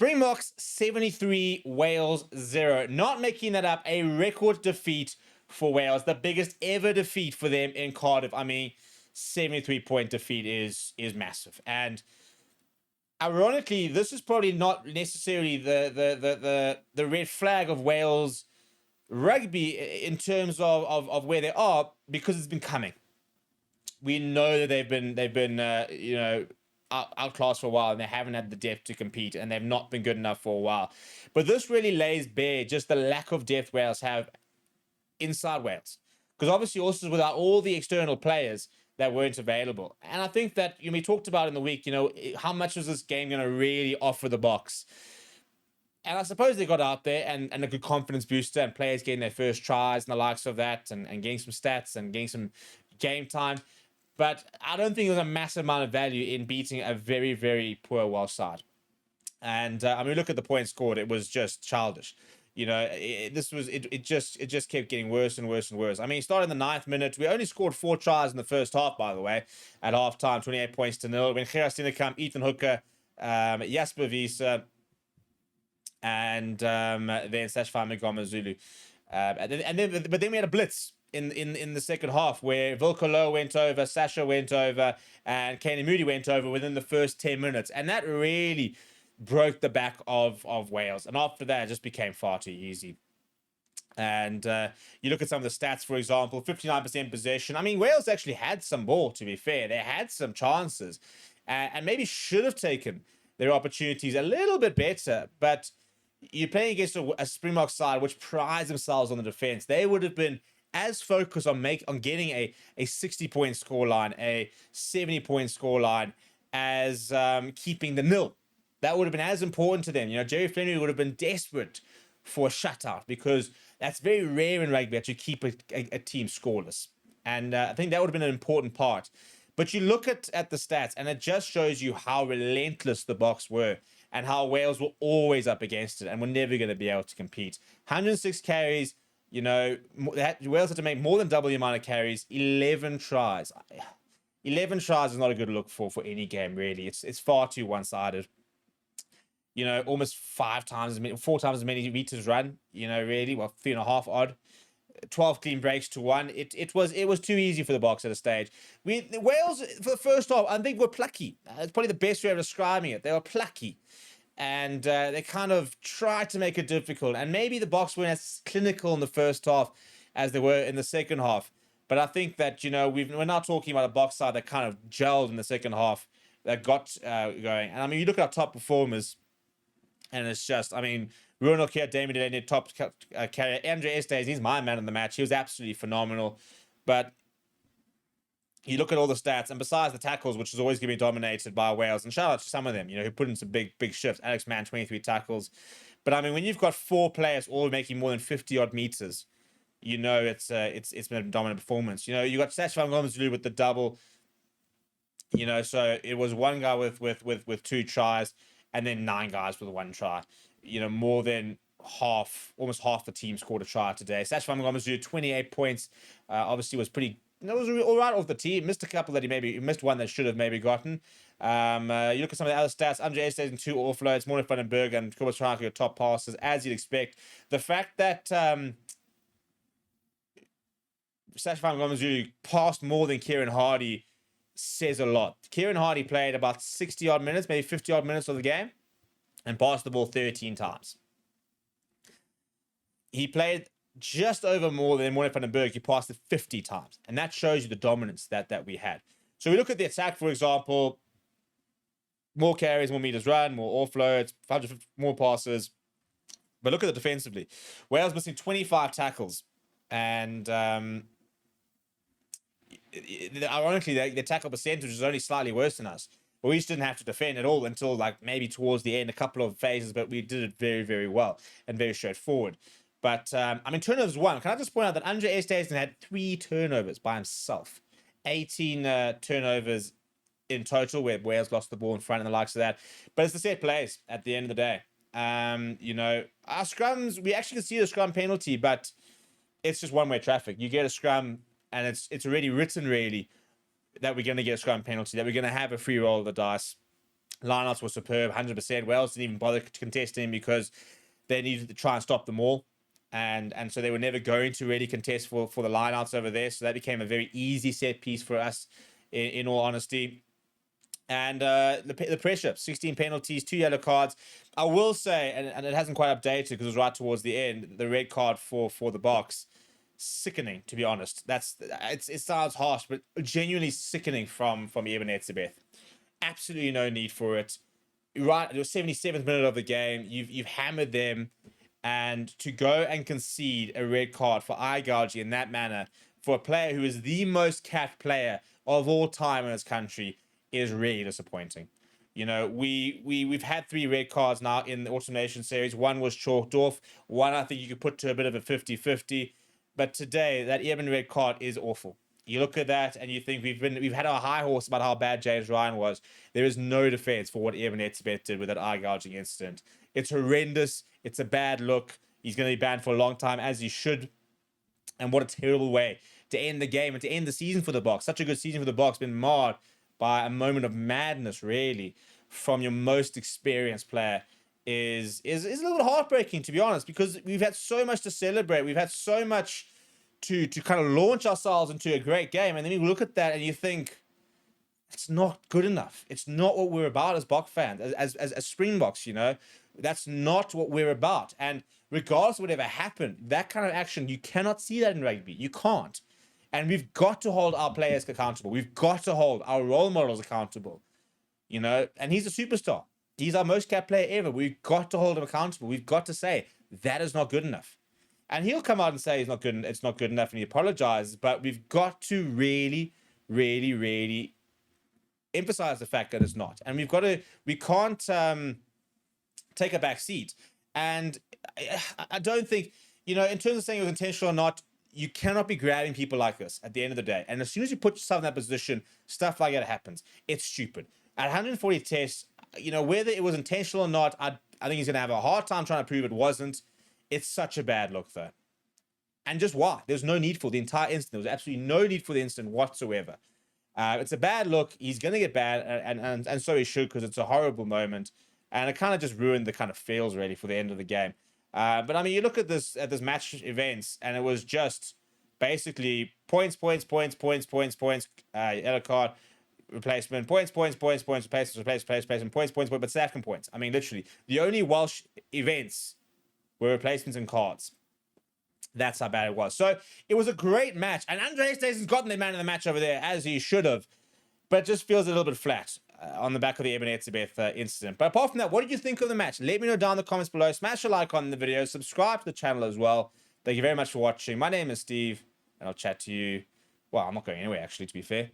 Springboks 73, Wales 0. Not making that up, a record defeat for Wales, the biggest ever defeat for them in Cardiff. I mean, 73-point defeat is massive. And ironically, this is probably not necessarily the red flag of Wales rugby in terms of where they are, because it's been coming. We know that they've been outclassed for a while, and they haven't had the depth to compete, and they've not been good enough for a while. But this really lays bare just the lack of depth Wales have inside Wales, because obviously also without all the external players that weren't available. And I think that we talked about in the week, how much was this game going to really offer the Boks? And I suppose they got out there and a good confidence booster, and players getting their first tries and the likes of that, and getting some stats and getting some game time. But I don't think there's a massive amount of value in beating a very, very poor Welsh side. And look at the points scored; it was just childish. It just kept getting worse and worse and worse. I mean, it started in the 9th minute. We only scored 4 tries in the first half, by the way, at halftime, 28 points to 0. When Gerard Steenekamp, Ethan Hooker, Jasper Wiese, and then Sashfai Mngomezulu. But then we had a blitz in the second half where Vilcolo went over, Sasha went over, and Kenny Moody went over within the first 10 minutes. And that really broke the back of Wales. And after that, it just became far too easy. And you look at some of the stats, for example, 59% possession. I mean, Wales actually had some ball, to be fair. They had some chances and maybe should have taken their opportunities a little bit better. But you're playing against a Springboks side which prides themselves on the defense. They would have been as focused on getting a 60-point scoreline, a 70-point scoreline, as keeping the nil. That would have been as important to them. Jerry Flannery would have been desperate for a shutout, because that's very rare in rugby that you keep a team scoreless. And I think that would have been an important part. But you look at the stats, and it just shows you how relentless the Boks were, and how Wales were always up against it and were never going to be able to compete. 106 carries, Wales had to make more than double the amount of carries, 11 tries. 11 tries is not a good look for any game, really. It's far too one-sided. Almost 4 times as many meters run, really, 3.5 odd. 12 clean breaks to 1. It was too easy for the Boks at a stage. Wales, for the first half, I think were plucky. It's probably the best way of describing it. They were plucky. And they kind of tried to make it difficult. And maybe the Boks weren't as clinical in the first half as they were in the second half. But I think that, we're now talking about a Boks side that kind of gelled in the second half, that got going. And I mean, you look at our top performers, and it's just, Ronald here, Damien Delaney, top carrier. Andre Estes, he's my man in the match. He was absolutely phenomenal. But you look at all the stats, and besides the tackles, which is always going to be dominated by Wales, and shout out to some of them, who put in some big shifts. Alex Mann, 23 tackles. But when you've got 4 players all making more than 50 odd meters, it's been a dominant performance. You got Sashfai Mngomezulu with the double. So it was one guy with 2 tries, and then 9 guys with 1 try. More than almost half the team scored a try today. Sashfai Mngomezulu, 28 points. Obviously was pretty. It was all right off the tee. Missed a couple that he missed one that should have maybe gotten. You look at some of the other stats. Andre Estes in 2 offloads. Morne van den Berg and Kobus Franke, your top passes, as you'd expect. The fact that Sashfai Mngomezulu passed more than Kieran Hardy says a lot. Kieran Hardy played about 60 odd minutes, maybe 50 odd minutes of the game, and passed the ball 13 times. He played just over more than Morne van den Berg. He passed it 50 times. And that shows you the dominance that we had. So we look at the attack, for example, more carries, more meters run, more offloads, 550 more passes. But look at it defensively. Wales missing 25 tackles. And ironically, the tackle percentage is only slightly worse than us. But we just didn't have to defend at all until maybe towards the end, a couple of phases, but we did it very, very well and very straightforward. But, turnovers 1. Can I just point out that Andre Estes had 3 turnovers by himself. 18 turnovers in total, where Wales lost the ball in front and the likes of that. But it's the set plays at the end of the day. Our scrums, we actually can see the scrum penalty, but it's just one-way traffic. You get a scrum, and it's already written, really, that we're going to get a scrum penalty, that we're going to have a free roll of the dice. Lineouts were superb, 100%. Wales didn't even bother contesting because they needed to try and stop them all. And so they were never going to really contest for the lineouts over there. So that became a very easy set piece for us, in all honesty. And the pressure, 16 penalties, 2 yellow cards. I will say, and it hasn't quite updated because it was right towards the end, the red card for the Boks, sickening, to be honest. It sounds harsh, but genuinely sickening from Eben Etzebeth. Absolutely no need for it. Right, it was 77th minute of the game. You've hammered them, and to go and concede a red card for eye gouging in that manner for a player who is the most capped player of all time in this country is really disappointing. You know, we've had 3 red cards now in the Autumn Nation series. One was chalked off. One I think you could put to a bit of a 50-50. But today, that Eben red card is awful. You look at that and you think we've had our high horse about how bad James Ryan was. There is no defense for what Eben Etzebeth did with that eye gouging incident. It's horrendous. It's a bad look. He's going to be banned for a long time, as he should. And what a terrible way to end the game and to end the season for the Boks. Such a good season for the Boks, been marred by a moment of madness, really, from your most experienced player is a little bit heartbreaking, to be honest, because we've had so much to celebrate. We've had so much to kind of launch ourselves into a great game. And then you look at that and you think, it's not good enough. It's not what we're about as Bok fans, as Springboks, you know. That's not what we're about. And regardless of whatever happened, that kind of action, you cannot see that in rugby. You can't. And we've got to hold our players accountable. We've got to hold our role models accountable. You know, and he's a superstar. He's our most capped player ever. We've got to hold him accountable. We've got to say, that is not good enough. And he'll come out and say it's not good enough, and he apologizes. But we've got to really, really, really emphasize the fact that it's not. And we can't take a back seat. And I don't think, you know, in terms of saying it was intentional or not, you cannot be grabbing people like this at the end of the day. And as soon as you put yourself in that position, stuff like that happens. It's stupid. At 140 tests, you know, whether it was intentional or not, I think he's going to have a hard time trying to prove it wasn't. It's such a bad look, though. And just why? There's no need for the entire incident. There was absolutely no need for the incident whatsoever. It's a bad look. He's going to get bad, and so he should, because it's a horrible moment. And it kind of just ruined the kind of feels, really, for the end of the game. But, I mean, you look at this match events, and it was just basically points, yellow card, replacement, points, replacement, points, but South African points. I mean, literally, the only Welsh events were replacements and cards. That's how bad it was. So it was a great match. And Andreas Dayton's gotten the man of the match over there, as he should have. But it just feels a little bit flat on the back of the Eben Etzebeth incident. But apart from that, what did you think of the match? Let me know down in the comments below. Smash a like on the video. Subscribe to the channel as well. Thank you very much for watching. My name is Steve, and I'll chat to you. Well, I'm not going anywhere, actually, to be fair.